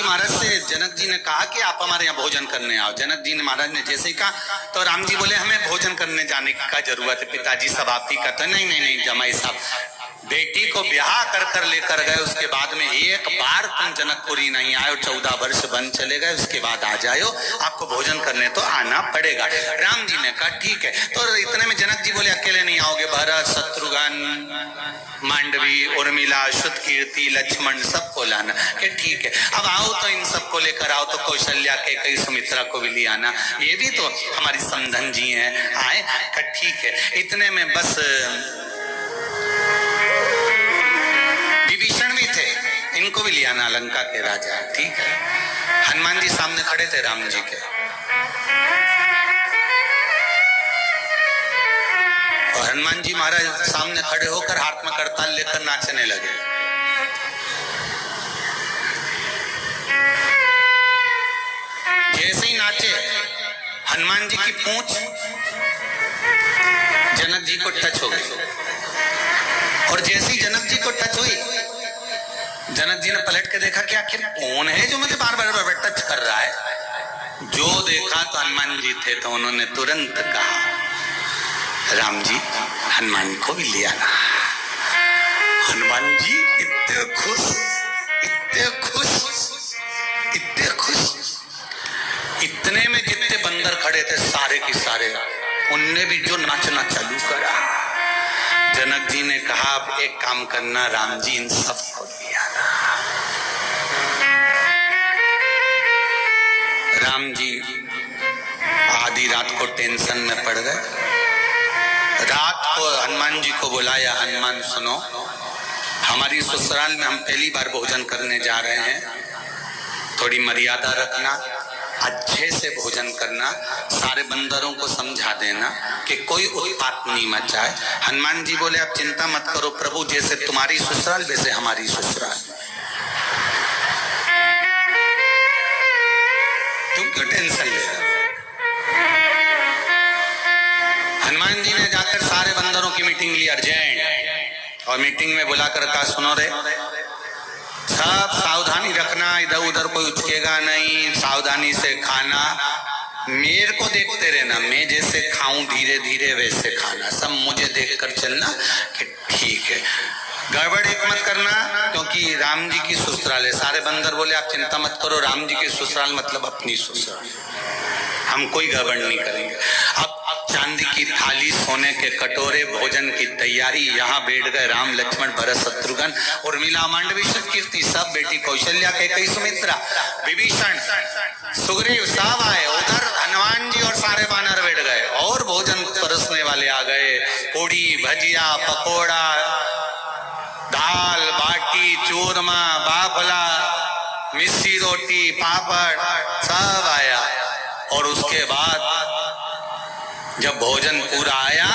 महाराज से जनक जी ने कहा कि आप हमारे यहाँ भोजन करने आओ। जनक जी ने महाराज ने जैसे ही कहा तो राम जी बोले हमें भोजन करने जाने की क्या जरूरत है, पिताजी सब आप ही कहते। नहीं नहीं नहीं जमाई साहब, बेटी को ब्याह कर कर लेकर गए, उसके बाद में एक बार तुम जनकपुरी नहीं आए, 14 वर्ष बन चले गए, उसके बाद आ जाओ, आपको भोजन करने तो आना पड़ेगा। राम जी ने कहा ठीक है। तो इतने में जनक जी बोले अकेले नहीं आओगे, भरत शत्रुघ्न मांडवी उर्मिला शुद्ध कीर्ति लक्ष्मण सबको लाना। कि ठीक है, अब आओ तो इन सबको लेकर आओ, तो कौशल्या के कई सुमित्रा को भी ले आना, ये भी तो हमारी समधन जी हैं। आए कि ठीक है। इतने में बस विभीषण भी थे, इनको भी ले आना, लंका के राजा। ठीक है। हनुमान जी सामने खड़े थे राम जी के, और हनुमान जी महाराज सामने खड़े होकर हाथ में करताल लेकर नाचने लगे। जैसे ही नाचे, हनुमान जी की पूंछ जनक जी को टच हो गई, और जैसे ही जनक जी को टच हुई, जनक जी ने पलट के देखा कि आखिर कौन है जो मुझे बार बार टच कर रहा है। जो देखा तो हनुमान जी थे, तो उन्होंने तुरंत कहा राम जी हनुमान को भी ले आना। हनुमान जी इतने खुश, इतने खुश, इतने खुश। इतने में जितने बंदर खड़े थे सारे के सारे, उनने भी जो नाचना चालू करा। जनक जी ने कहा अब एक काम करना राम जी, इन सबको ले आना। राम जी आधी रात को टेंशन में पड़ गए। रात को हनुमान जी को बुलाया, हनुमान सुनो, हमारी ससुराल में हम पहली बार भोजन करने जा रहे हैं, थोड़ी मर्यादा रखना, अच्छे से भोजन करना, सारे बंदरों को समझा देना कि कोई उत्पात नहीं मचाए। हनुमान जी बोले आप चिंता मत करो प्रभु, जैसे तुम्हारी ससुराल वैसे हमारी ससुराल, तुम क्यों टेंशन ले रहे हो। हनुमान जी ने जाकर सारे बंदरों की मीटिंग ली अर्जेंट, और मीटिंग में बुलाकर कहा सुनो रे, सब सावधानी रखना, इधर उधर कोई उचकेगा नहीं, सावधानी से खाना, मेरे को देखते रहना, मैं जैसे खाऊं धीरे धीरे वैसे खाना, सब मुझे देखकर चलना। कि ठीक है, गड़बड़ एक मत करना, क्योंकि राम जी की ससुराल है। सारे बंदर बोले आप चिंता मत करो, राम जी की ससुराल मतलब अपनी ससुराल, हम कोई गड़बड़ नहीं करेंगे। अब चांदी की थाली, सोने के कटोरे, भोजन की तैयारी, यहाँ बैठ गए राम लक्ष्मण भरत शत्रुघ्न उर्मिला मांडवी शुद्ध कीर्ति, सब बेटी कौशल्या के कई सुमित्रा विभीषण सुग्रीव सब आए। उधर हनुमान जी और सारे बानर बैठ गए, और भोजन परोसने वाले आ गए, पूड़ी भजिया पकोड़ा दाल बाटी चूरमा बाफला मिस्सी रोटी पापड़ सब आया। और उसके बाद जब भोजन पूरा आया,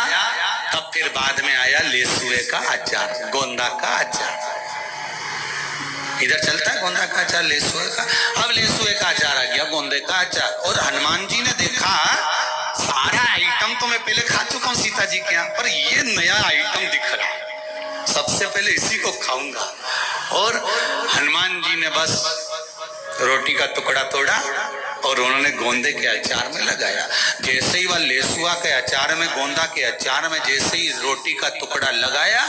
तब फिर बाद में आया लेसुए का अचार, गोंदा का अचार। इधर चलता है गोंदा का अचार, लेसुए का। अब लेसुए का अचार आ गया, गोंदे का अचार। और हनुमान जी ने देखा सारा आइटम तो मैं पहले खा चुका हूँ सीता जी के यहाँ, पर ये नया आइटम दिख रहा, सबसे पहले इसी को खाऊंगा। और हनुमान जी ने बस रोटी का टुकड़ा तोड़ा और उन्होंने गोंदे के अचार में लगाया। जैसे ही वह लेसुआ के अचार में, गोंदा के अचार में जैसे ही रोटी का टुकड़ा लगाया,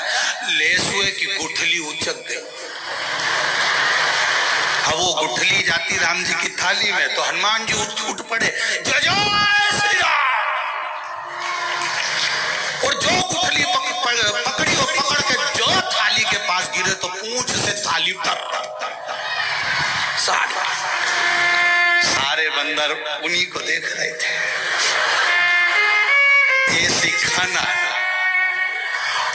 लेसुए की गुठली उचक गई। अब वो गुठली जाती राम जी की थाली में, तो हनुमान जी उठ पड़े, जय जय श्री राम। और जो गुठली पकड़ी, वो पकड़ के जो थाली के पास गिरे, तो पूंछ से थाली सारे बंदर उन्हीं को देख रहे थे। ये सिखाना।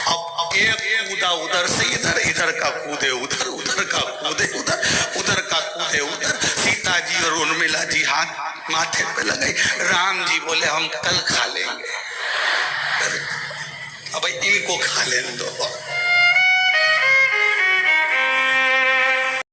अब एक कूदा उधर से इधर, इधर का कूदे उधर, उधर का कूदे उधर, उधर का कूदे उधर। सीता जी और उर्मिला जी हाथ माथे पे लगाई। राम जी बोले हम कल खा लेंगे, अब इनको खा लेने दो।